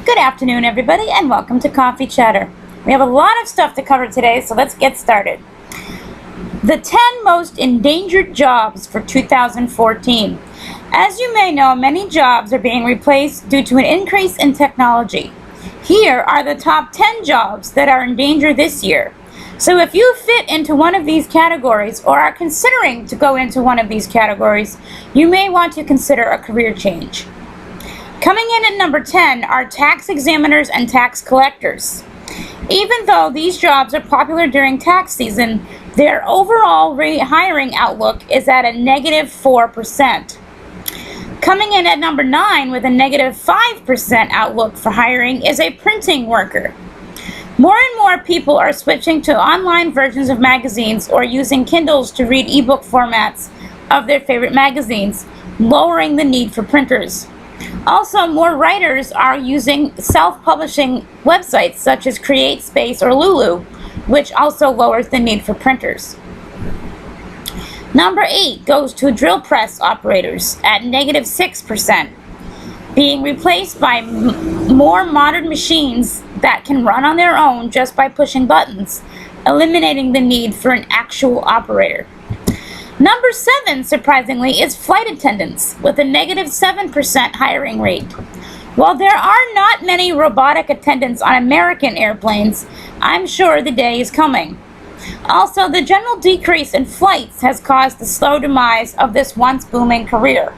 Good afternoon, everybody, and welcome to Coffee Chatter. We have a lot of stuff to cover today, so let's get started. The 10 most endangered jobs for 2014. As you may know, many jobs are being replaced due to an increase in technology. Here are the top 10 jobs that are in danger this year. So if you fit into one of these categories or are considering to go into one of these categories, you may want to consider a career change. Coming in at number 10 are tax examiners and tax collectors. Even though these jobs are popular during tax season, their overall hiring outlook is at a negative 4%. Coming in at number 9 with a negative 5% outlook for hiring is a printing worker. More and more people are switching to online versions of magazines or using Kindles to read ebook formats of their favorite magazines, lowering the need for printers. Also, more writers are using self-publishing websites such as CreateSpace or Lulu, which also lowers the need for printers. Number 8 goes to drill press operators at negative 6%, being replaced by more modern machines that can run on their own just by pushing buttons, eliminating the need for an actual operator. Number 7, surprisingly, is flight attendants with a negative 7% hiring rate. While there are not many robotic attendants on American airplanes, I'm sure the day is coming. Also, the general decrease in flights has caused the slow demise of this once booming career.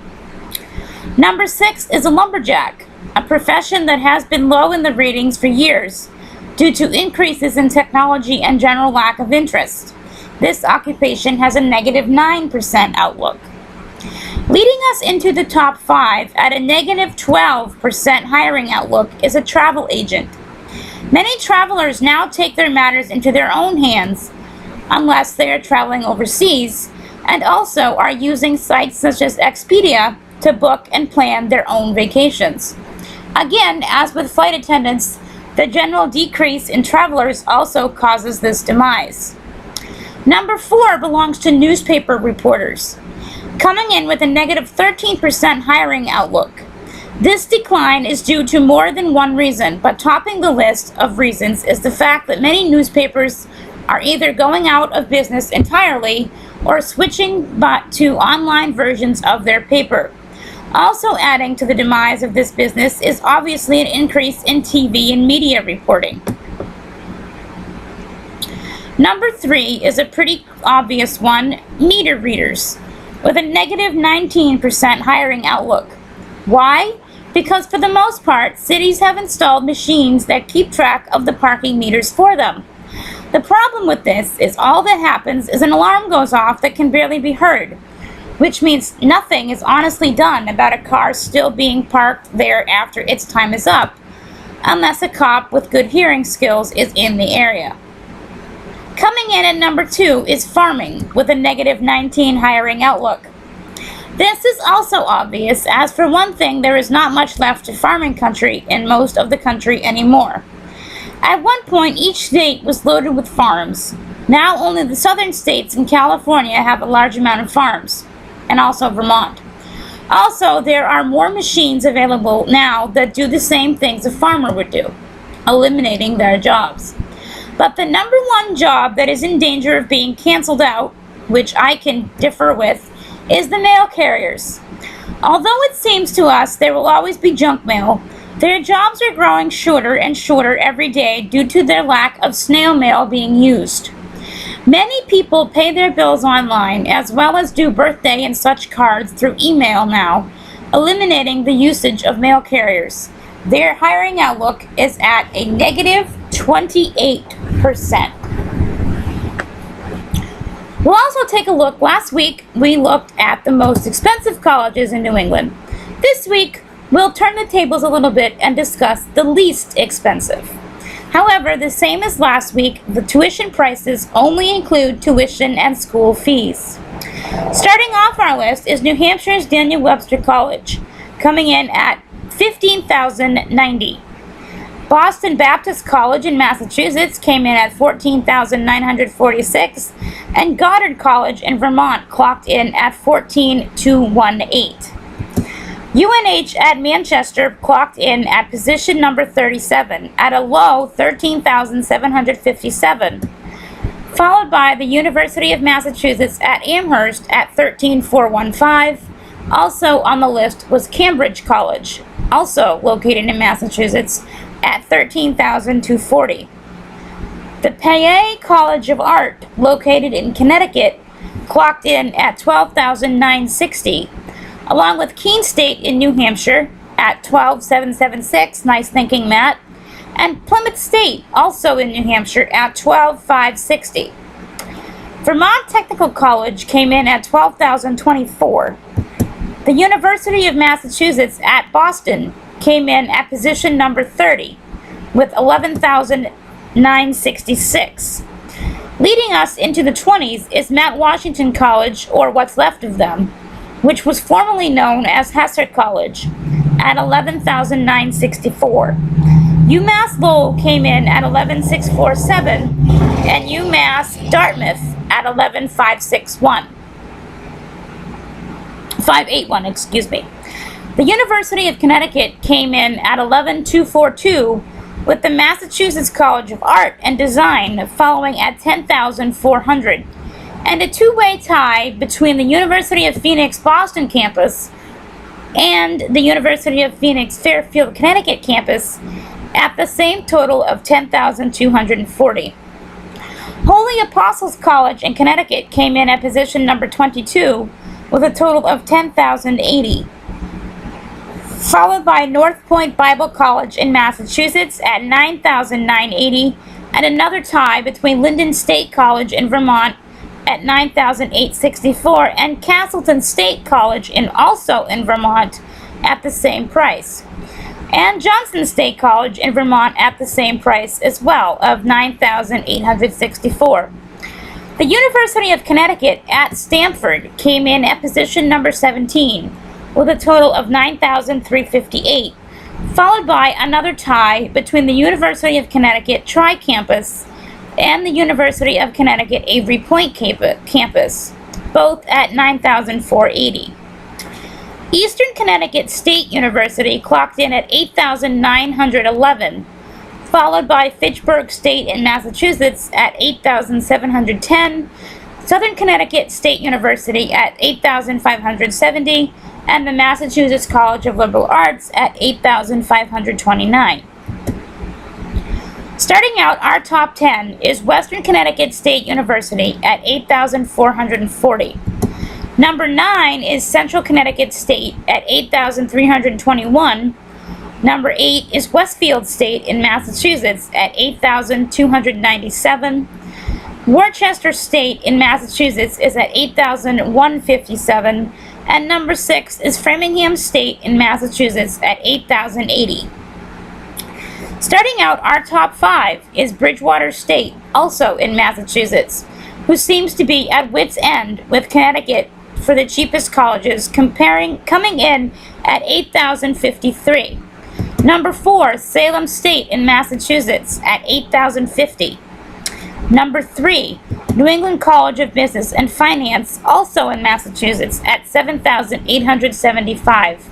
Number 6 is a lumberjack, a profession that has been low in the ratings for years due to increases in technology and general lack of interest. This occupation has a negative 9% outlook. Leading us into the top 5 at a negative 12% hiring outlook is a travel agent. Many travelers now take their matters into their own hands, unless they are traveling overseas, and also are using sites such as Expedia to book and plan their own vacations. Again, as with flight attendants, the general decrease in travelers also causes this demise. Number 4 belongs to newspaper reporters, coming in with a negative 13% hiring outlook. This decline is due to more than one reason, but topping the list of reasons is the fact that many newspapers are either going out of business entirely or switching to online versions of their paper. Also adding to the demise of this business is obviously an increase in TV and media reporting. Number 3 is a pretty obvious one, meter readers, with a negative 19% hiring outlook. Why? Because for the most part, cities have installed machines that keep track of the parking meters for them. The problem with this is all that happens is an alarm goes off that can barely be heard, which means nothing is honestly done about a car still being parked there after its time is up, unless a cop with good hearing skills is in the area. Coming in at number 2 is farming, with a negative 19 hiring outlook. This is also obvious, as for one thing, there is not much left of farming country in most of the country anymore. At one point, each state was loaded with farms. Now only the southern states and California have a large amount of farms, and also Vermont. Also, there are more machines available now that do the same things a farmer would do, eliminating their jobs. But the number 1 job that is in danger of being canceled out, which I can differ with, is the mail carriers. Although it seems to us there will always be junk mail, their jobs are growing shorter and shorter every day due to their lack of snail mail being used. Many people pay their bills online as well as do birthday and such cards through email now, eliminating the usage of mail carriers. Their hiring outlook is at a negative 28%. We'll also take a look. Last week, we looked at the most expensive colleges in New England. This week, we'll turn the tables a little bit and discuss the least expensive. However, the same as last week, the tuition prices only include tuition and school fees. Starting off our list is New Hampshire's Daniel Webster College, coming in at $15,090. Boston Baptist College in Massachusetts came in at $14,946, and Goddard College in Vermont clocked in at $14,218. UNH at Manchester clocked in at position number 37 at a low 13,757, followed by the University of Massachusetts at Amherst at 13,415. Also on the list was Cambridge College, also located in Massachusetts, at 13,240. The Paget College of Art, located in Connecticut, clocked in at 12,960, along with Keene State in New Hampshire at 12,776, nice thinking, Matt, and Plymouth State, also in New Hampshire, at 12,560. Vermont Technical College came in at 12,024. The University of Massachusetts at Boston came in at position number 30 with 11,966. Leading us into the 20s is Mount Washington College, or what's left of them, which was formerly known as Hesser College, at 11,964. UMass Lowell came in at 11,647, and UMass Dartmouth at 581, excuse me. The University of Connecticut came in at 11,242, with the Massachusetts College of Art and Design following at 10,400, and a two-way tie between the University of Phoenix Boston campus and the University of Phoenix Fairfield, Connecticut campus at the same total of 10,240. Holy Apostles College in Connecticut came in at position number 22 with a total of 10,080. Followed by North Point Bible College in Massachusetts at 9,980, and another tie between Linden State College in Vermont at 9,864 and Castleton State College also in Vermont at the same price, and Johnson State College in Vermont at the same price as well of 9,864. The University of Connecticut at Stamford came in at position number 17 with a total of 9,358, followed by another tie between the University of Connecticut Tri-Campus and the University of Connecticut Avery Point campus, both at 9,480. Eastern Connecticut State University clocked in at 8,911, followed by Fitchburg State in Massachusetts at 8,710, Southern Connecticut State University at 8,570, and the Massachusetts College of Liberal Arts at 8,529. Starting out our top 10 is Western Connecticut State University at 8,440. Number 9 is Central Connecticut State at 8,321. Number 8 is Westfield State in Massachusetts at 8,297. Worcester State in Massachusetts is at 8,157. And number 6 is Framingham State in Massachusetts at 8,080. Starting out our top 5 is Bridgewater State, also in Massachusetts, who seems to be at wit's end with Connecticut for the cheapest colleges, coming in at 8,053. Number 4, Salem State in Massachusetts at 8,050. Number 3, New England College of Business and Finance, also in Massachusetts, at 7,875.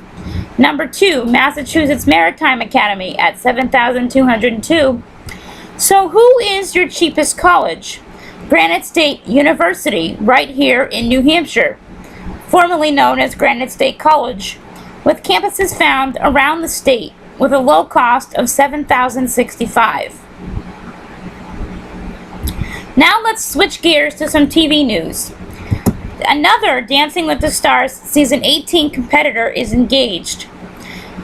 Number 2, Massachusetts Maritime Academy at 7,202. So who is your cheapest college? Granite State University, right here in New Hampshire, formerly known as Granite State College, with campuses found around the state with a low cost of $7,065. Now let's switch gears to some TV news. Another Dancing with the Stars Season 18 competitor is engaged.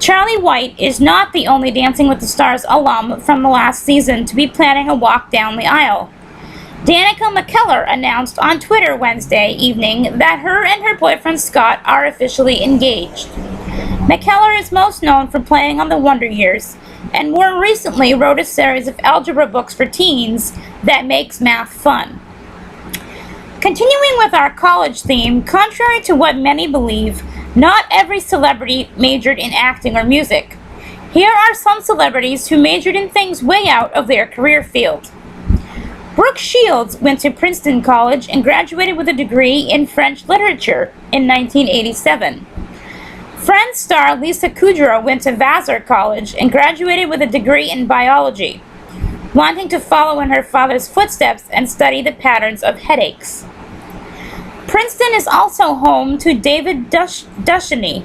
Charlie White is not the only Dancing with the Stars alum from the last season to be planning a walk down the aisle. Danica McKellar announced on Twitter Wednesday evening that her and her boyfriend Scott are officially engaged. McKellar is most known for playing on The Wonder Years, and more recently wrote a series of algebra books for teens that makes math fun. Continuing with our college theme, contrary to what many believe, not every celebrity majored in acting or music. Here are some celebrities who majored in things way out of their career field. Brooke Shields went to Princeton College and graduated with a degree in French literature in 1987. Friends star Lisa Kudrow went to Vassar College and graduated with a degree in biology, wanting to follow in her father's footsteps and study the patterns of headaches. Princeton is also home to David Duchovny,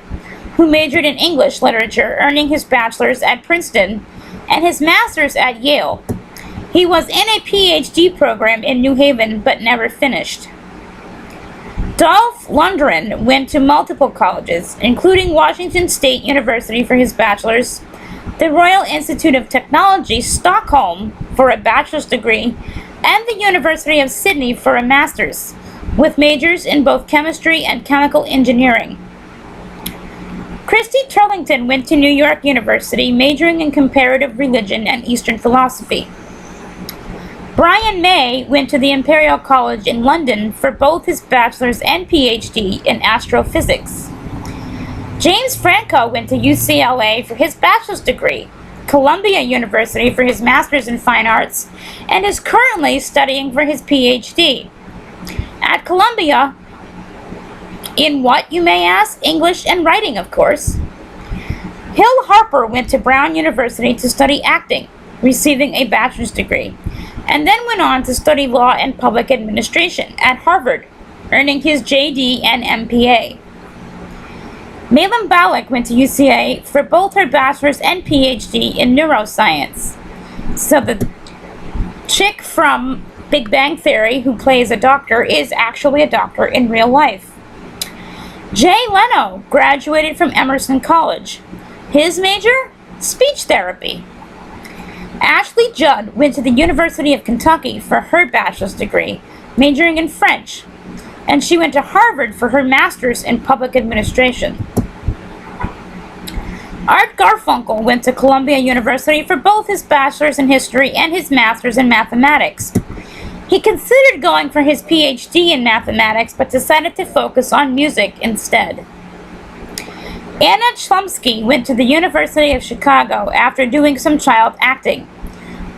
who majored in English literature, earning his bachelor's at Princeton and his master's at Yale. He was in a PhD program in New Haven but never finished. Dolph Lundgren went to multiple colleges, including Washington State University for his bachelor's, the Royal Institute of Technology, Stockholm, for a bachelor's degree, and the University of Sydney for a master's, with majors in both chemistry and chemical engineering. Christy Turlington went to New York University, majoring in comparative religion and Eastern philosophy. Brian May went to the Imperial College in London for both his bachelor's and PhD in astrophysics. James Franco went to UCLA for his bachelor's degree, Columbia University for his master's in fine arts, and is currently studying for his PhD. At Columbia, in what, you may ask? English and writing, of course. Hill Harper went to Brown University to study acting, receiving a bachelor's degree, and then went on to study law and public administration at Harvard, earning his JD and MPA. Malin Ballack went to UCLA for both her bachelor's and PhD in neuroscience. So the chick from Big Bang Theory who plays a doctor is actually a doctor in real life. Jay Leno graduated from Emerson College. His major? Speech therapy. Ashley Judd went to the University of Kentucky for her bachelor's degree, majoring in French, and she went to Harvard for her master's in public administration. Art Garfunkel went to Columbia University for both his bachelor's in history and his master's in mathematics. He considered going for his PhD in mathematics, but decided to focus on music instead. Anna Chlumsky went to the University of Chicago after doing some child acting,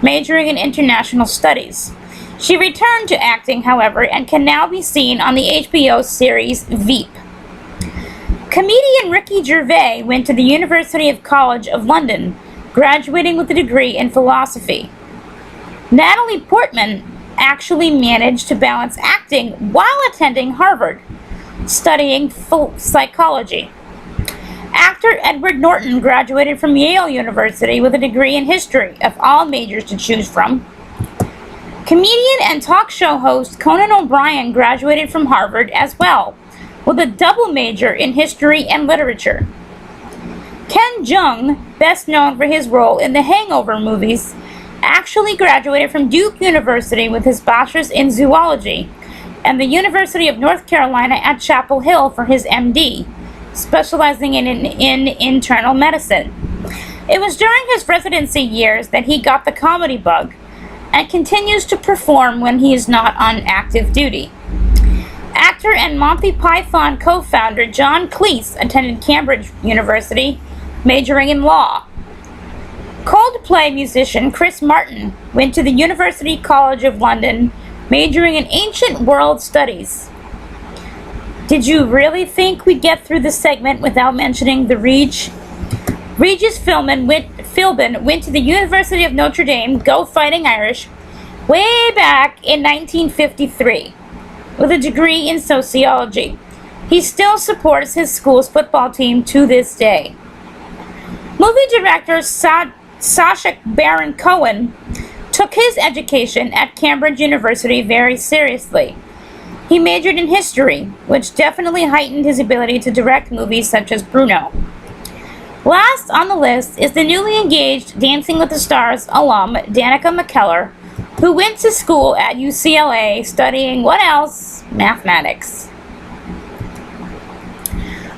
majoring in international studies. She returned to acting, however, and can now be seen on the HBO series Veep. Comedian Ricky Gervais went to the University College of London, graduating with a degree in philosophy. Natalie Portman actually managed to balance acting while attending Harvard, studying psychology. Actor Edward Norton graduated from Yale University with a degree in history, of all majors to choose from. Comedian and talk show host Conan O'Brien graduated from Harvard as well, with a double major in history and literature. Ken Jeong, best known for his role in the Hangover movies, actually graduated from Duke University with his bachelor's in zoology and the University of North Carolina at Chapel Hill for his MD, specializing in internal medicine. It was during his residency years that he got the comedy bug and continues to perform when he is not on active duty. Actor and Monty Python co-founder John Cleese attended Cambridge University, majoring in law. Coldplay musician Chris Martin went to the University College of London, majoring in ancient world studies. Did you really think we'd get through this segment without mentioning the Reg? Regis Philbin went to the University of Notre Dame, go Fighting Irish, way back in 1953, with a degree in sociology. He still supports his school's football team to this day. Movie director Sacha Baron Cohen took his education at Cambridge University very seriously. He majored in history, which definitely heightened his ability to direct movies such as Bruno. Last on the list is the newly engaged Dancing with the Stars alum Danica McKellar, who went to school at UCLA studying what else? Mathematics.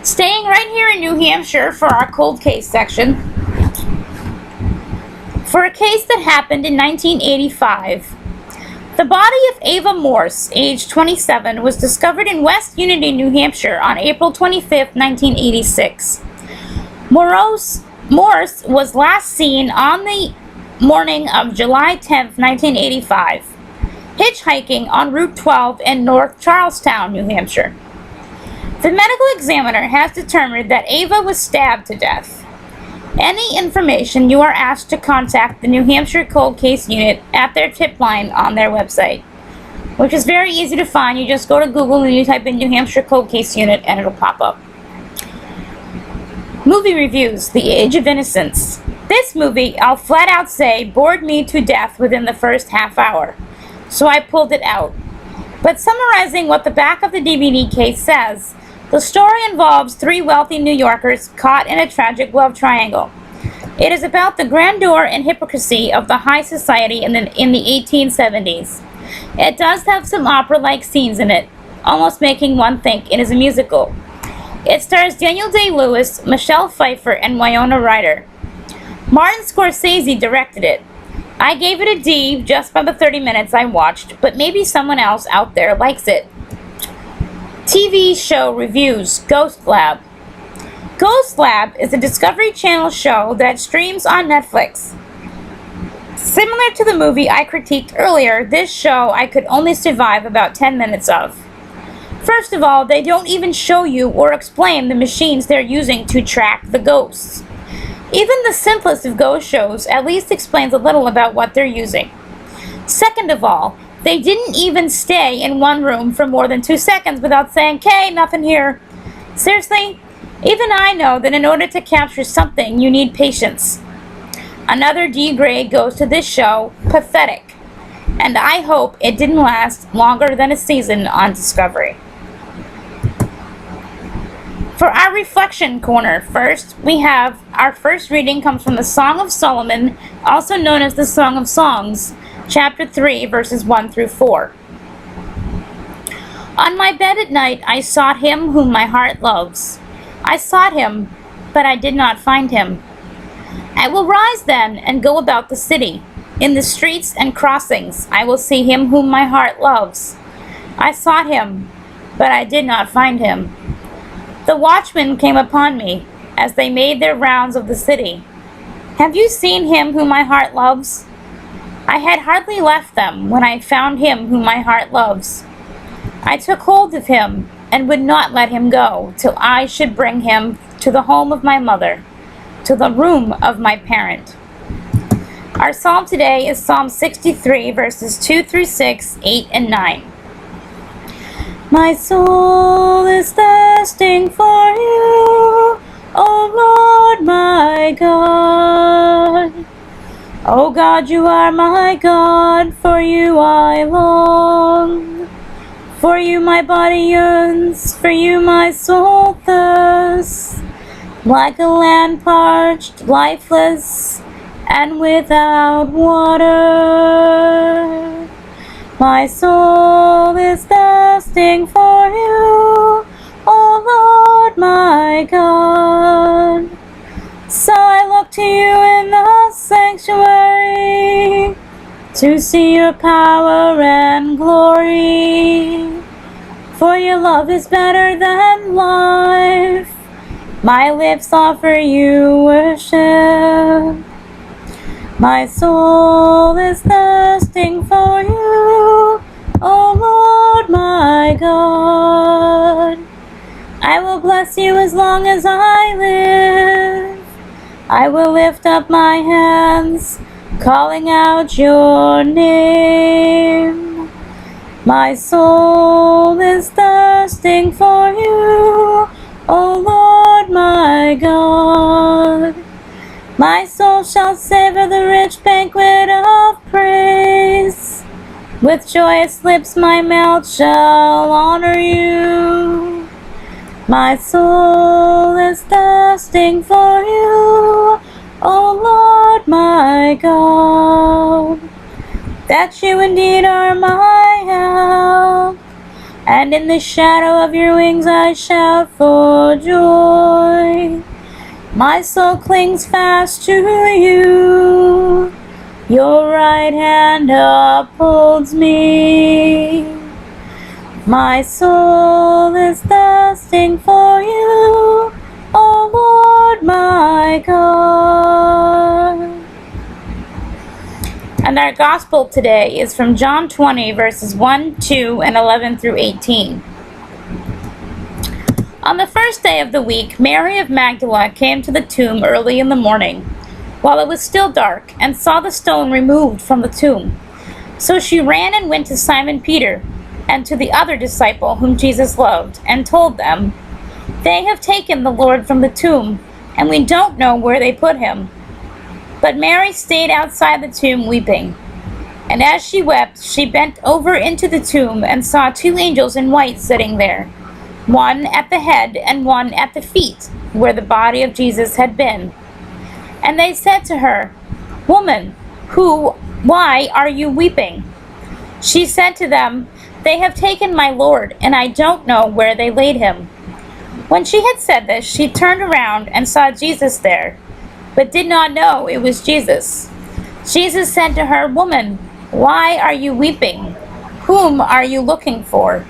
Staying right here in New Hampshire for our cold case section. For a case that happened in 1985, the body of Ava Morse, age 27, was discovered in West Unity, New Hampshire on April 25, 1986. Morse was last seen on the morning of July 10, 1985, hitchhiking on Route 12 in North Charlestown, New Hampshire. The medical examiner has determined that Ava was stabbed to death. Any information, you are asked to contact the New Hampshire Cold Case Unit at their tip line on their website, which is very easy to find. You just go to Google and you type in New Hampshire Cold Case Unit and it'll pop up. Movie reviews: The Age of Innocence. This movie, I'll flat out say, bored me to death within the first half hour, so I pulled it out. But summarizing what the back of the DVD case says, the story involves three wealthy New Yorkers caught in a tragic love triangle. It is about the grandeur and hypocrisy of the high society in the 1870s. It does have some opera-like scenes in it, almost making one think it is a musical. It stars Daniel Day-Lewis, Michelle Pfeiffer, and Winona Ryder. Martin Scorsese directed it. I gave it a D just by the 30 minutes I watched, but maybe someone else out there likes it. TV show reviews: Ghost Lab. Ghost Lab is a Discovery Channel show that streams on Netflix. Similar to the movie I critiqued earlier, this show I could only survive about 10 minutes of. First of all, they don't even show you or explain the machines they're using to track the ghosts. Even the simplest of ghost shows at least explains a little about what they're using. Second of all, they didn't even stay in one room for more than 2 seconds without saying, "Okay, nothing here." Seriously? Even I know that in order to capture something, you need patience. Another D grade goes to this show, pathetic. And I hope it didn't last longer than a season on Discovery. For our reflection corner, first, we have our first reading comes from the Song of Solomon, also known as the Song of Songs, chapter 3, verses 1 through 4. On my bed at night I sought him whom my heart loves. I sought him, but I did not find him. I will rise then and go about the city. In the streets and crossings I will see him whom my heart loves. I sought him, but I did not find him. The watchmen came upon me as they made their rounds of the city. Have you seen him whom my heart loves? I had hardly left them when I found him whom my heart loves. I took hold of him and would not let him go till I should bring him to the home of my mother, to the room of my parent. Our psalm today is Psalm 63, verses 2 through 6, 8, and 9. My soul is thirsting for you, O Lord my God. O God, you are my God, for you I long. For you my body yearns, for you my soul thirsts, like a land parched, lifeless, and without water. My soul is thirsting for you, O Lord my God. So I look to you in the sanctuary, to see your power and glory. For your love is better than life. My lips offer you worship. My soul is thirsting for you, O Lord my God. I will bless you as long as I live. I will lift up my hands, calling out your name. My soul is thirsting for you, O Lord my God. My soul shall savor the rich banquet of praise. With joyous lips my mouth shall honor you. My soul is thirsting for you, O Lord my God. That you indeed are my help, and in the shadow of your wings I shout for joy. My soul clings fast to you, your right hand upholds me. My soul is thirsting for you, O Lord my God. And our gospel today is from John 20, verses 1, 2, and 11 through 18. On the first day of the week, Mary of Magdala came to the tomb early in the morning, while it was still dark, and saw the stone removed from the tomb. So she ran and went to Simon Peter and to the other disciple whom Jesus loved, and told them, "They have taken the Lord from the tomb, and we don't know where they put him." But Mary stayed outside the tomb weeping. And as she wept, she bent over into the tomb and saw two angels in white sitting there, one at the head and one at the feet, where the body of Jesus had been. And they said to her, "Woman, why are you weeping?" She said to them, "They have taken my Lord, and I don't know where they laid him." When she had said this, she turned around and saw Jesus there, but did not know it was Jesus. Jesus said to her, "Woman, why are you weeping? Whom are you looking for?"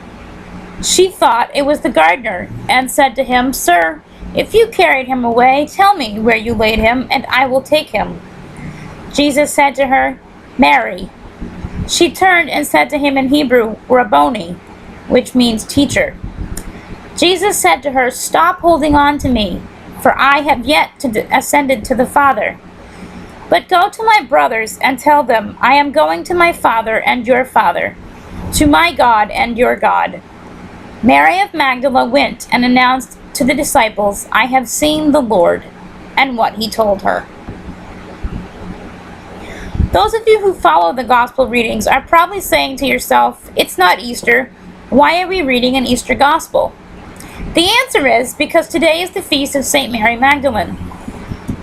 She thought it was the gardener, and said to him, "Sir, if you carried him away, tell me where you laid him, and I will take him." Jesus said to her, "Mary." She turned and said to him in Hebrew, "Rabboni," which means teacher. Jesus said to her, "Stop holding on to me, for I have yet to ascended to the Father. But go to my brothers and tell them, I am going to my Father and your Father, to my God and your God." Mary of Magdala went and announced to the disciples, "I have seen the Lord," and what he told her. Those of you who follow the gospel readings are probably saying to yourself, "It's not Easter. Why are we reading an Easter gospel?" The answer is because today is the feast of St. Mary Magdalene.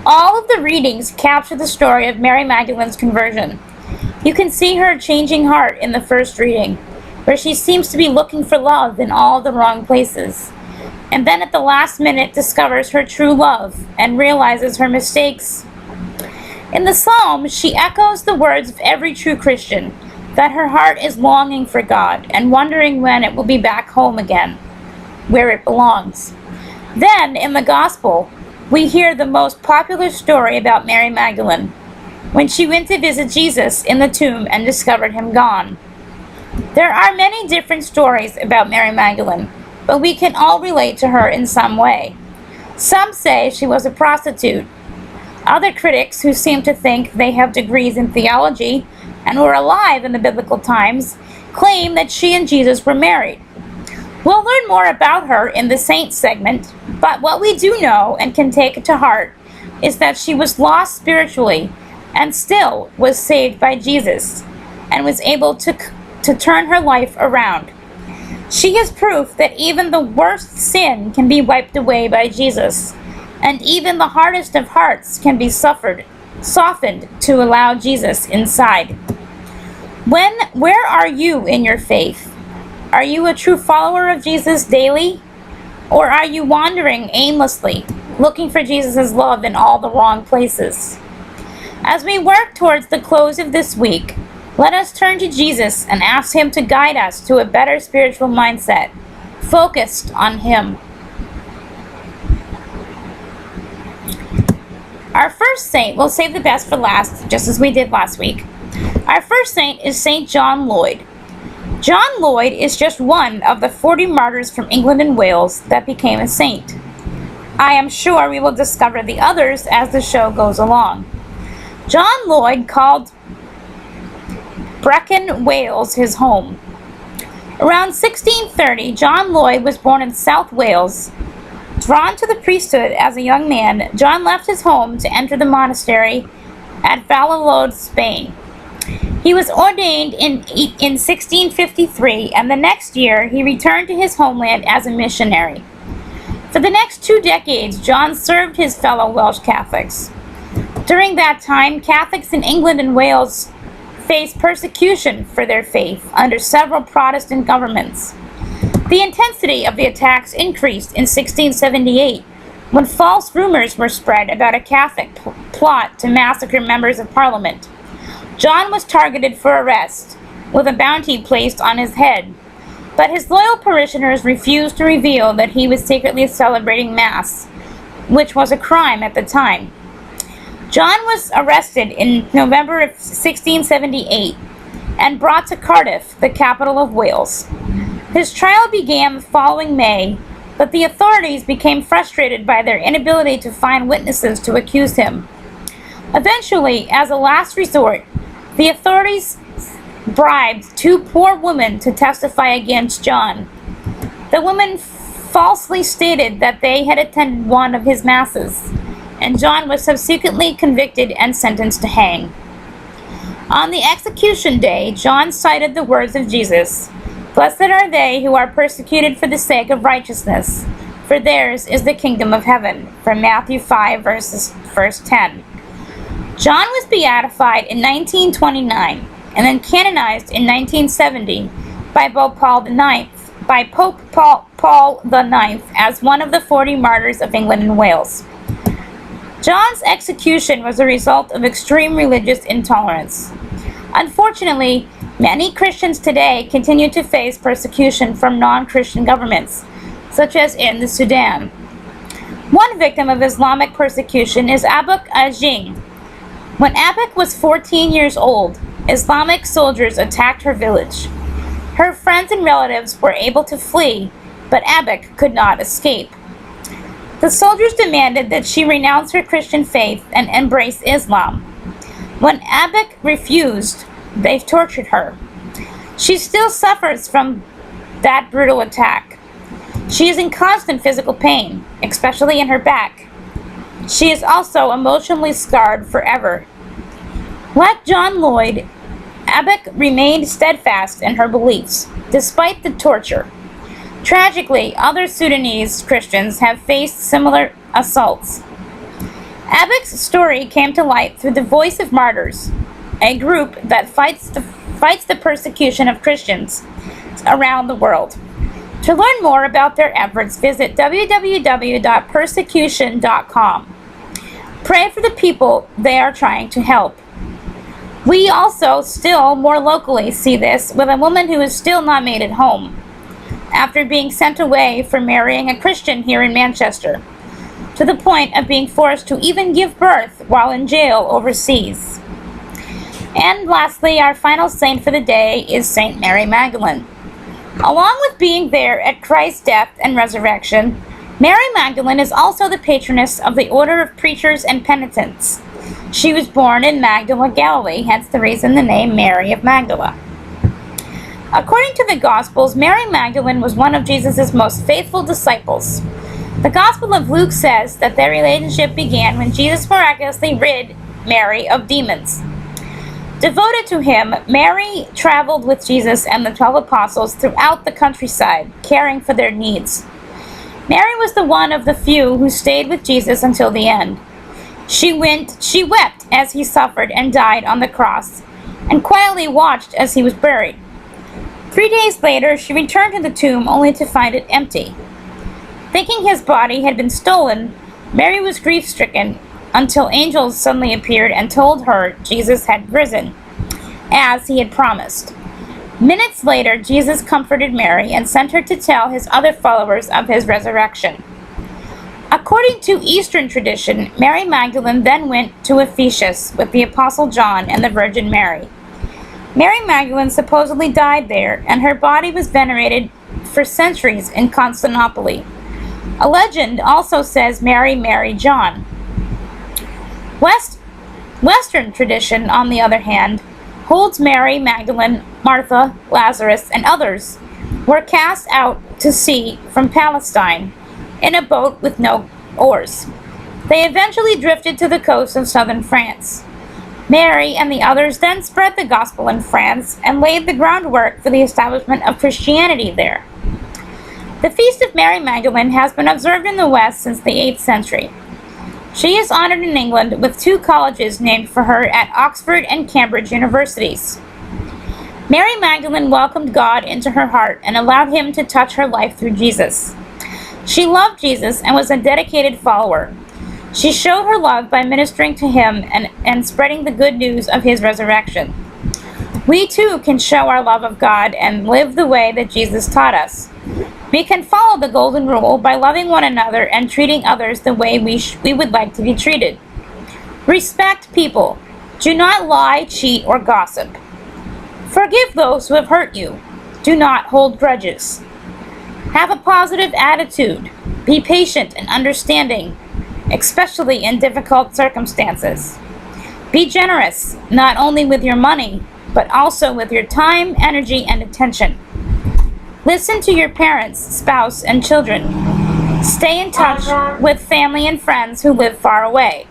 All of the readings capture the story of Mary Magdalene's conversion. You can see her changing heart in the first reading, where she seems to be looking for love in all the wrong places, and then at the last minute discovers her true love and realizes her mistakes. In the psalm, she echoes the words of every true Christian, that her heart is longing for God and wondering when it will be back home again, where it belongs. Then, in the Gospel, we hear the most popular story about Mary Magdalene, when she went to visit Jesus in the tomb and discovered him gone. There are many different stories about Mary Magdalene, but we can all relate to her in some way. Some say she was a prostitute. Other critics, who seem to think they have degrees in theology and were alive in the biblical times, claim that she and Jesus were married. We'll learn more about her in the Saints segment, but what we do know and can take to heart is that she was lost spiritually and still was saved by Jesus and was able to turn her life around. She is proof that even the worst sin can be wiped away by Jesus, and even the hardest of hearts can be softened to allow Jesus inside. Where are you in your faith? Are you a true follower of Jesus daily? Or are you wandering aimlessly, looking for Jesus' love in all the wrong places? As we work towards the close of this week, let us turn to Jesus and ask him to guide us to a better spiritual mindset, focused on him. Our first saint, we'll save the best for last, just as we did last week. Our first saint is St. John Lloyd. John Lloyd is just one of the 40 martyrs from England and Wales that became a saint. I am sure we will discover the others as the show goes along. John Lloyd called Brecon, Wales his home. Around 1630, John Lloyd was born in South Wales. Drawn to the priesthood as a young man, John left his home to enter the monastery at Valladolid, Spain. He was ordained in 1653, and the next year he returned to his homeland as a missionary. For the next 2 decades, John served his fellow Welsh Catholics. During that time, Catholics in England and Wales faced persecution for their faith under several Protestant governments. The intensity of the attacks increased in 1678, when false rumors were spread about a Catholic plot to massacre members of Parliament. John was targeted for arrest, with a bounty placed on his head, but his loyal parishioners refused to reveal that he was secretly celebrating Mass, which was a crime at the time. John was arrested in November of 1678 and brought to Cardiff, the capital of Wales. His trial began the following May, but the authorities became frustrated by their inability to find witnesses to accuse him. Eventually, as a last resort, the authorities bribed two poor women to testify against John. The women falsely stated that they had attended one of his masses, and John was subsequently convicted and sentenced to hang. On the execution day, John cited the words of Jesus, "Blessed are they who are persecuted for the sake of righteousness, for theirs is the kingdom of heaven," from Matthew 5, verse 10. John was beatified in 1929 and then canonized in 1970 by Pope Paul IX as one of the 40 martyrs of England and Wales. John's execution was a result of extreme religious intolerance. Unfortunately, many Christians today continue to face persecution from non-Christian governments, such as in the Sudan. One victim of Islamic persecution is Abuk Ajing. When Abuk was 14 years old, Islamic soldiers attacked her village. Her friends and relatives were able to flee, but Abuk could not escape. The soldiers demanded that she renounce her Christian faith and embrace Islam. When Abuk refused, they tortured her. She still suffers from that brutal attack. She is in constant physical pain, especially in her back. She is also emotionally scarred forever. Like John Lloyd, Abuk remained steadfast in her beliefs, despite the torture. Tragically, other Sudanese Christians have faced similar assaults. Abuk's story came to light through the Voice of Martyrs, a group that fights the persecution of Christians around the world. To learn more about their efforts, visit www.persecution.com. Pray for the people they are trying to help. We also still more locally see this with a woman who is still not made at home after being sent away for marrying a Christian here in Manchester, to the point of being forced to even give birth while in jail overseas. And lastly, our final saint for the day is Saint Mary Magdalene. Along with being there at Christ's death and resurrection, Mary Magdalene is also the patroness of the Order of Preachers and Penitents. She was born in Magdala, Galilee, hence the reason the name Mary of Magdala. According to the Gospels, Mary Magdalene was one of Jesus' most faithful disciples. The Gospel of Luke says that their relationship began when Jesus miraculously rid Mary of demons. Devoted to him, Mary traveled with Jesus and the 12 apostles throughout the countryside, caring for their needs. Mary was the one of the few who stayed with Jesus until the end. She wept as he suffered and died on the cross, and quietly watched as he was buried. 3 days later, she returned to the tomb only to find it empty. Thinking his body had been stolen, Mary was grief-stricken until angels suddenly appeared and told her Jesus had risen, as he had promised. Minutes later, Jesus comforted Mary and sent her to tell his other followers of his resurrection. According to Eastern tradition, Mary Magdalene then went to Ephesus with the Apostle John and the Virgin Mary. Mary Magdalene supposedly died there, and her body was venerated for centuries in Constantinople. A legend also says Mary married John. Western tradition, on the other hand, holds Mary Magdalene, Martha, Lazarus, and others were cast out to sea from Palestine in a boat with no oars. They eventually drifted to the coast of southern France. Mary and the others then spread the gospel in France and laid the groundwork for the establishment of Christianity there. The Feast of Mary Magdalene has been observed in the West since the 8th century. She is honored in England with 2 colleges named for her at Oxford and Cambridge universities. Mary Magdalene welcomed God into her heart and allowed him to touch her life through Jesus. She loved Jesus and was a dedicated follower. She showed her love by ministering to him and spreading the good news of his resurrection. We too can show our love of God and live the way that Jesus taught us. We can follow the golden rule by loving one another and treating others the way we would like to be treated. Respect people. Do not lie, cheat, or gossip. Forgive those who have hurt you. Do not hold grudges. Have a positive attitude. Be patient and understanding, especially in difficult circumstances. Be generous, not only with your money, but also with your time, energy, and attention. Listen to your parents, spouse, and children. Stay in touch with family and friends who live far away.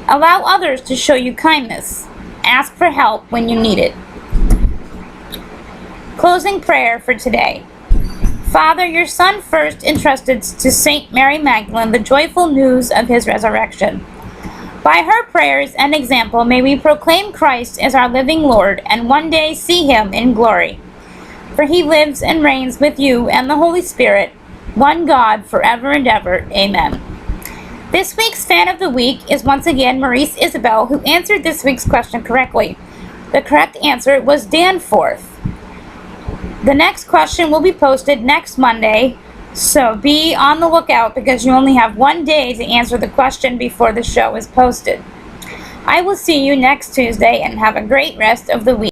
Allow others to show you kindness. Ask for help when you need it. Closing prayer for today. Father, your Son first entrusted to Saint Mary Magdalene the joyful news of his resurrection. By her prayers and example, may we proclaim Christ as our living Lord and one day see him in glory. For he lives and reigns with you and the Holy Spirit, one God, forever and ever. Amen. This week's Fan of the Week is once again Maurice Isabel, who answered this week's question correctly. The correct answer was Danforth. The next question will be posted next Monday, so be on the lookout because you only have one day to answer the question before the show is posted. I will see you next Tuesday and have a great rest of the week.